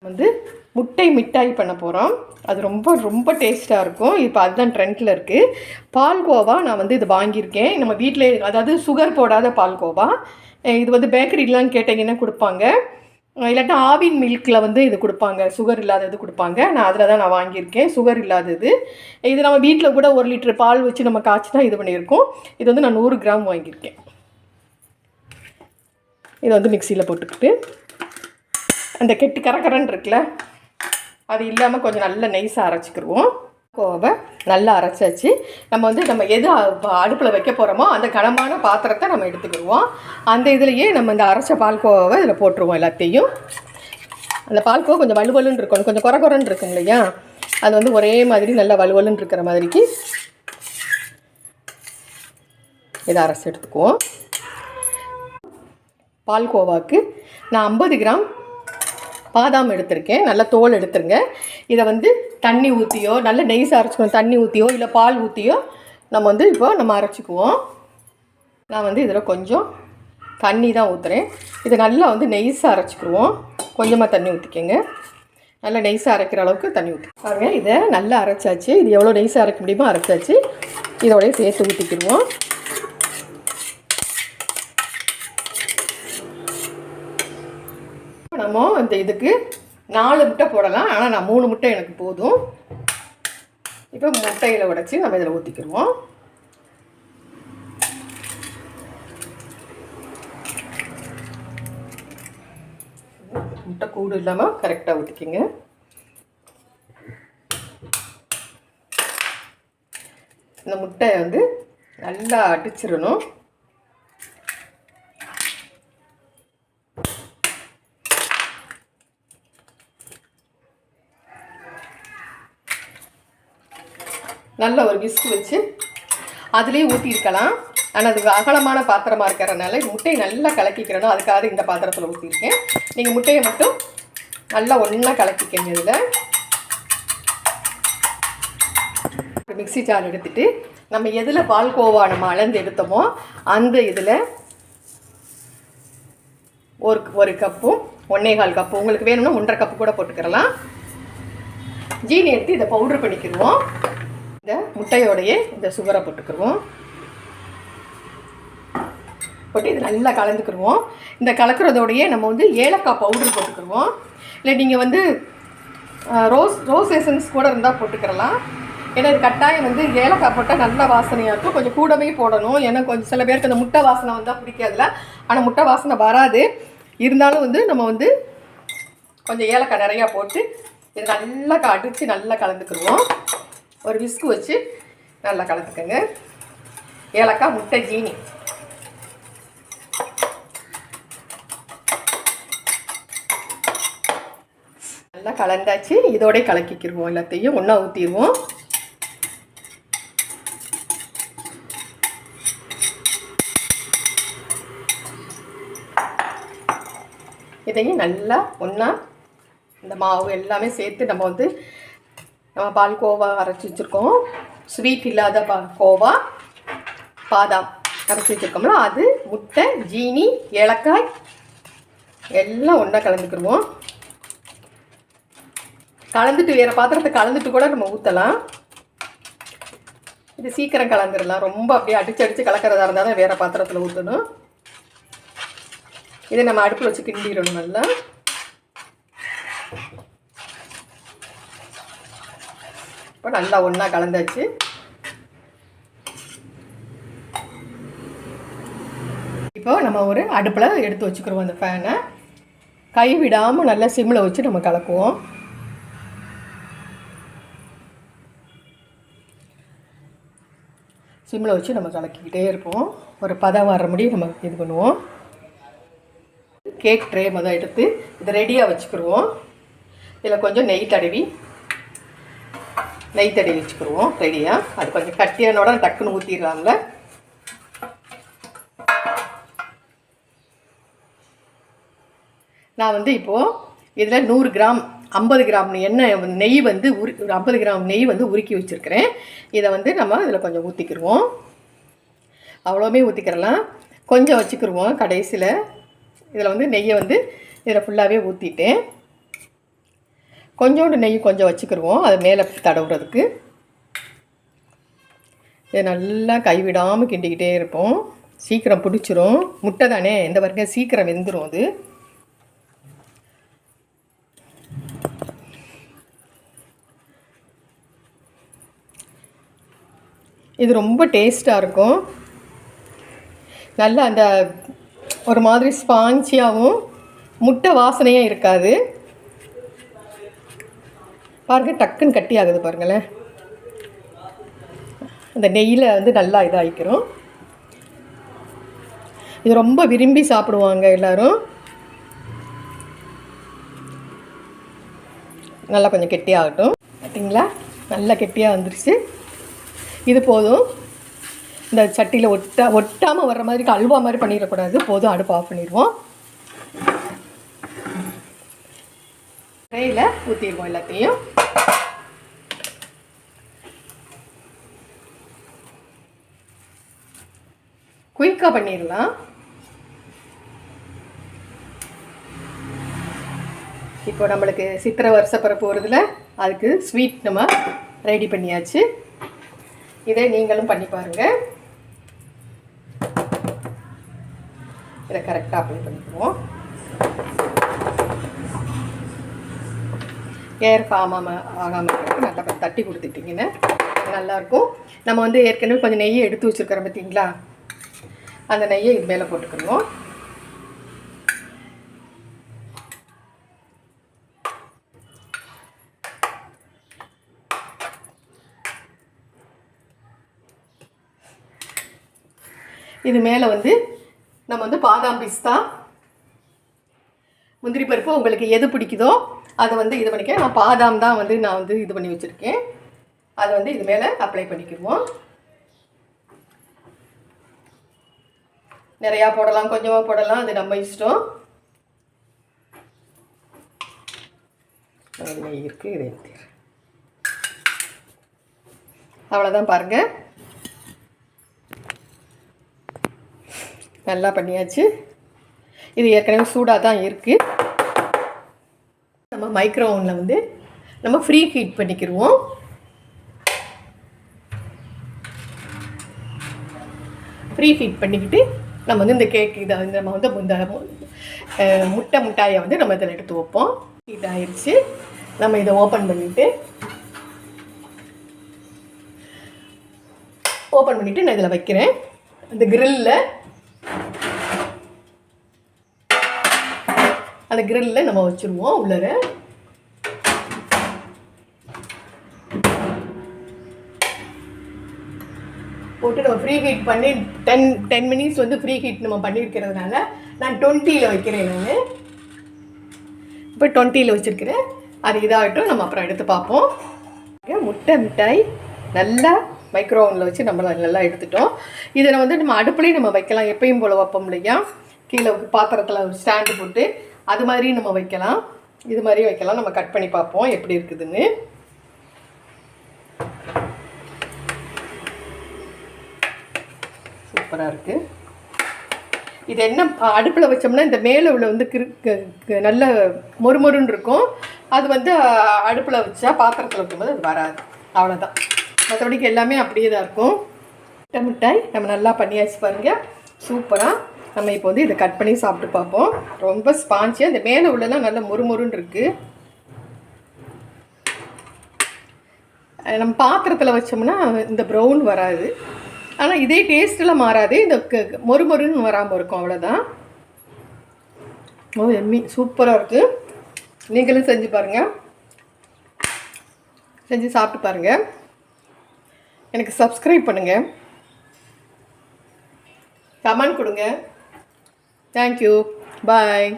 வந்து முட்டை மிட்டாய் பண்ண போகிறோம். அது ரொம்ப ரொம்ப டேஸ்ட்டாக இருக்கும். இப்போ அதுதான் ட்ரெண்டில் இருக்குது. பால்கோவா நான் வந்து இது வாங்கியிருக்கேன். நம்ம வீட்டில், அதாவது சுகர் போடாத பால்கோவா. இது வந்து பேக்கரிலாம் கேட்டிங்கன்னா கொடுப்பாங்க. இல்லாட்டா ஆவின் மில்கில் வந்து இது கொடுப்பாங்க, சுகர் இல்லாதது கொடுப்பாங்க. நான் அதில் தான் நான் வாங்கியிருக்கேன், சுகர் இல்லாதது. இது நம்ம வீட்டில் கூட 1 லிட்டர் பால் வச்சு நம்ம காய்ச்சி தான் இது பண்ணியிருக்கோம். இது வந்து நான் 100 கிராம் வாங்கியிருக்கேன். இதை வந்து மிக்சியில் போட்டுக்கிட்டு அந்த கெட்டி கரகரன்னு இருக்குல்ல, அது இல்லாமல் கொஞ்சம் நல்லா நைஸாக அரைச்சிக்கிடுவோம். கோவை நல்லா அரைச்சாச்சு. நம்ம எது அடுப்பில் வைக்க போகிறோமோ அந்த கனமான பாத்திரத்தை நம்ம எடுத்துக்கிடுவோம். அந்த இதுலேயே நம்ம இந்த அரைச்ச பால்கோவை இதில் போட்டுருவோம் எல்லாத்தையும். அந்த பால்கோவை கொஞ்சம் வலுவலுன்னு இருக்கணும், கொஞ்சம் குறன்னு இருக்கும் இல்லையா, அது வந்து ஒரே மாதிரி நல்லா வலுவலுன்னு இருக்கிற மாதிரிக்கு இதை அரைச்சி எடுத்துக்குவோம். பால்கோவாவுக்கு நான் 50 கிராம் பாதாம் எடுத்திருக்கேன். நல்லா தோல் எடுத்துருங்க. இதை வந்து தண்ணி ஊற்றியோ, நல்ல நெய்ஸாக அரைச்சிக்கணும். தண்ணி ஊற்றியோ இல்லை பால் ஊற்றியோ நம்ம அரைச்சிக்குவோம். நான் வந்து இதில் கொஞ்சம் தண்ணி தான் ஊற்றுறேன். இதை நல்லா வந்து நெய்ஸாக அரைச்சிக்கிடுவோம். கொஞ்சமாக தண்ணி ஊற்றிக்கங்க. நல்லா நெய்ஸாக அரைக்கிற அளவுக்கு தண்ணி ஊற்றி பாருங்கள். இதை நல்லா அரைச்சாச்சு. இது எவ்வளோ நெய்ஸாக அரைக்க முடியுமோ அரைச்சாச்சு. இதோடய சேர்த்து ஊற்றிக்கிடுவோம். நம்ம இந்த இதுக்கு 4 முட்டை போடலாம், ஆனால் நான் 3 முட்டை எனக்கு போதும். இப்போ முட்டையில் உடைச்சி நம்ம இதில் ஊற்றிக்கிடுவோம். முட்டை கூடு இல்லாமல் கரெக்டாக ஊற்றிக்கிங்க. இந்த முட்டையை வந்து நல்லா அடிச்சிடணும். நல்ல ஒரு விஸ்க் வச்சு அதுலேயே ஊற்றிருக்கலாம். ஆனால் அது அகலமான பாத்திரமாக இருக்கிறதுனால முட்டையை நல்லா கலக்கிக்கிறணும். அதுக்காக இந்த பாத்திரத்தில் ஊற்றிருக்கேன். நீங்கள் முட்டையை மட்டும் நல்லா ஒன்றா கலக்கிக்கங்க. இதில் மிக்ஸி ஜார் எடுத்துகிட்டு நம்ம எதில் பால்கோவா நம்ம அளந்து எடுத்தோமோ அந்த இதில் ஒரு கப்பும் 1.25 கப்பு, உங்களுக்கு வேணும்னா 1.5 கப்பு கூட போட்டுக்கிறலாம், ஜீனி எடுத்து இதை பவுட்ரு பண்ணிக்கிடுவோம். இந்த முட்டையோடையே இந்த சுகரை போட்டுக்கிடுவோம். போட்டு இது நல்லா கலந்துக்கிடுவோம். இந்த கலக்கிறதோடையே நம்ம வந்து ஏலக்காய் பவுடர் போட்டுக்கிடுவோம். இல்லை நீங்கள் வந்து ரோஸ் எசன்ஸ் கூட இருந்தால் போட்டுக்கிறலாம். ஏன்னா இது கட்டாயம் வந்து ஏலக்காய் போட்டால் நல்ல வாசனையாக இருக்கும். கொஞ்சம் கூடவே போடணும். ஏன்னா கொஞ்சம் சில பேருக்கு அந்த முட்டை வாசனை வந்தால் பிடிக்காதுல. ஆனால் முட்டை வாசனை வராது. இருந்தாலும் வந்து நம்ம வந்து கொஞ்சம் ஏலக்காய் நிறையா போட்டு இது நல்லா அடித்து நல்லா கலந்துக்கிடுவோம். ஒரு விஸ்கு வச்சு நல்லா கலந்துக்கங்க. ஏலக்காய், முட்டை, ஜீனி நல்லா கலந்தாச்சு. இதோட கலக்கிக்கிடுவோம். எல்லாத்தையும் ஒன்றா ஊற்றிடுவோம். இதையும் நல்லா ஒன்றா இந்த மாவு எல்லாமே சேர்த்து நம்ம பால்கோவா அரைச்சி வச்சுருக்கோம். ஸ்வீட் இல்லாத கோவா, பாதாம் அரைச்சி வச்சுருக்கோம்ல, அது, முட்டை, ஜீனி, ஏலக்காய் எல்லாம் ஒன்றா கலந்துக்கிடுவோம். கலந்துட்டு வேறு பாத்திரத்தை கலந்துட்டு கூட நம்ம ஊற்றலாம். இது சீக்கிரம் கலந்துடலாம். ரொம்ப அப்படியே அடித்து கலக்கிறதா இருந்தால் தான் வேறு பாத்திரத்தில் ஊற்றணும். இதை நம்ம அடுப்பில் வச்சு கிண்டிடணும் நல்லா. இப்போ நல்லா ஒன்றா கலந்தாச்சு. இப்போ நம்ம ஒரு அடுப்பில் எடுத்து வச்சுக்கிறோம். அந்த ஃபேனை கைவிடாமல் நல்லா சிம்மில் வச்சு நம்ம கலக்குவோம். சிம்மில் வச்சு நம்ம கலக்கிக்கிட்டே இருப்போம். ஒரு பதம் வர்ற முடியும் நம்ம இது பண்ணுவோம். கேக் ட்ரே மொதல் எடுத்து இதை ரெடியாக வச்சுக்கிடுவோம். இதில் கொஞ்சம் நெய் தடவி வச்சுக்கிடுவோம் ரெடியாக. அது கொஞ்சம் கட்டியானோட டக்குன்னு ஊற்றிடலாம்ல. நான் வந்து இப்போது இதில் 100 கிராம் 50 கிராம் நெய் வந்து 50 கிராம் நெய் வந்து உருக்கி வச்சுருக்கிறேன். இதை வந்து நம்ம இதில் கொஞ்சம் ஊற்றிக்கிடுவோம். அவ்வளோமே ஊற்றிக்கிறலாம். கொஞ்சம் வச்சுக்கிடுவோம் கடைசியில். இதில் வந்து நெய்யை வந்து இதில் ஃபுல்லாகவே ஊற்றிட்டேன். கொஞ்சோண்டு நெய் கொஞ்சம் வச்சுக்கிடுவோம் அது மேலே தடவுறதுக்கு. இதை நல்லா கைவிடாமல் கிண்டிக்கிட்டே இருப்போம். சீக்கிரம் பிடிச்சிரும். முட்டை தானே, இந்த வரைக்கும் சீக்கிரம் வெந்துடும் அது. இது ரொம்ப டேஸ்ட்டாக இருக்கும். நல்லா அந்த ஒரு மாதிரி ஸ்பாஞ்சியாகவும் முட்டை வாசனையாக இருக்காது. பாருங்கள் டக்குன்னு கட்டி ஆகுது பாருங்களேன். அந்த நெய்யில் வந்து நல்லா இதாகிக்கிறோம். இது ரொம்ப விரும்பி சாப்பிடுவாங்க எல்லோரும். நல்லா கொஞ்சம் கெட்டியாகட்டும். பார்த்தீங்களா, நல்லா கெட்டியாக வந்துருச்சு. இது போதும். இந்த சட்டியில் ஒட்டாமல் வர்ற மாதிரி அல்வா மாதிரி பண்ணிடக்கூடாது. போதும், அடுப்பு ஆஃப் பண்ணிடுவோம். ட்ரையில் ஊற்றிடுவோம் எல்லாத்தையும். குயிக்காக பண்ணிடலாம். இப்போ நம்மளுக்கு சித்திரை வருஷப்பிறப்பு வருதுல, அதுக்கு ஸ்வீட் நம்ம ரெடி பண்ணியாச்சு. இதை நீங்களும் பண்ணி பாருங்கள். இதை கரெக்டாக அப்ளை பண்ணிக்குவோம். ஏர் ஆகாமல் இருக்கிறதுக்கு நல்லா தட்டி கொடுத்துட்டிங்கன்னா நல்லாயிருக்கும். நம்ம வந்து ஏற்கனவே கொஞ்சம் நெய்யை எடுத்து வச்சுருக்கிறோம் பார்த்தீங்களா, அந்த நெய்யை இது மேலே போட்டுக்கணும். இது மேலே வந்து நம்ம வந்து பாதாம், பிஸ்தா, முந்திரி பருப்பு உங்களுக்கு எது பிடிக்குதோ அதை வந்து இது பண்ணிக்க. நான் பாதாம் தான் வந்து நான் வந்து இது பண்ணி வச்சுருக்கேன். அதை வந்து இது மேலே அப்ளை பண்ணிக்குவோம். நிறையா போடலாம், கொஞ்சமாக போடலாம், அது நம்ம இஷ்டம். நெய் இருக்குது, இதை ஊற்றிடுறேன். அவ்வளோதான் பாருங்கள், நல்லா பண்ணியாச்சு. இது ஏற்கனவே சூடாக தான் இருக்குது. நம்ம மைக்ரோ ஓவனில் வந்து நம்ம ஃப்ரீ ஹீட் பண்ணிக்கிடுவோம். ஃப்ரீ ஹீட் பண்ணிக்கிட்டு நம்ம வந்து இந்த கேக் இதை வந்து நம்ம வந்து இந்த முட்டாயை வந்து நம்ம இதில் எடுத்து வைப்போம். ஹீட் ஆயிடுச்சு. நம்ம இதை ஓப்பன் பண்ணிவிட்டு நான் இதில் வைக்கிறேன். அந்த கிரில்லில் நம்ம வச்சுருவோம். உள்ளர போட்டு நம்ம ஃப்ரீ ஹீட் பண்ணி 10 மினிட்ஸ் வந்து ஃப்ரீ ஹீட் நம்ம பண்ணியிருக்கிறதுனால நான் 20ல் வைக்கிறேன். நான் இப்போ 20ல் வச்சுருக்கிறேன். அது இதாகட்டும், நம்ம அப்புறம் எடுத்து பார்ப்போம். முட்டை மிட்டாய் நல்லா மைக்ரோ ஓவனில் வச்சு நம்ம நல்லா எடுத்துட்டோம். இதை வந்து நம்ம அடுப்புலேயும் நம்ம வைக்கலாம். எப்பயும் போல் வைப்போம் இல்லையா, கீழே பாத்திரத்தில் ஒரு ஸ்டாண்டு போட்டு அது மாதிரி நம்ம வைக்கலாம். இது மாதிரி வைக்கலாம். நம்ம கட் பண்ணி பார்ப்போம் எப்படி இருக்குதுன்னு. சூப்பராக இருக்குது. இது என்ன அடுப்பில் வச்சோம்னா இந்த மேலே உள்ள வந்து நல்ல மொறுமொறுன்னு இருக்கும். அது வந்து அடுப்பில் வச்சா பாத்திரத்தில் வைக்கும்போது அது வராது. அவ்வளோதான். மற்றபடிக்கு எல்லாமே அப்படியே தான் இருக்கும். மிட்டாய் நம்ம நல்லா பண்ணியாச்சு பாருங்கள். சூப்பராக நம்ம இப்போ வந்து இதை கட் பண்ணி சாப்பிட்டு பார்ப்போம். ரொம்ப ஸ்பான்ச்சியாக இந்த மேலே உள்ளலாம் நல்லா மொறுமொறுன்னு இருக்குது. நம்ம பாத்திரத்தில் வச்சோம்னா இந்த ப்ரௌன் வராது. ஆனால் இதே டேஸ்ட்டெல்லாம் மாறாது. இந்த மொறுமொறுன்னு வராமல் இருக்கும். அவ்வளோதான். எம்மி சூப்பராக இருக்குது. நீங்களும் செஞ்சு பாருங்கள். செஞ்சு சாப்பிட்டு பாருங்கள். எனக்கு சப்ஸ்கிரைப் பண்ணுங்கள், கமெண்ட் கொடுங்க. தேங்க்யூ, பாய்.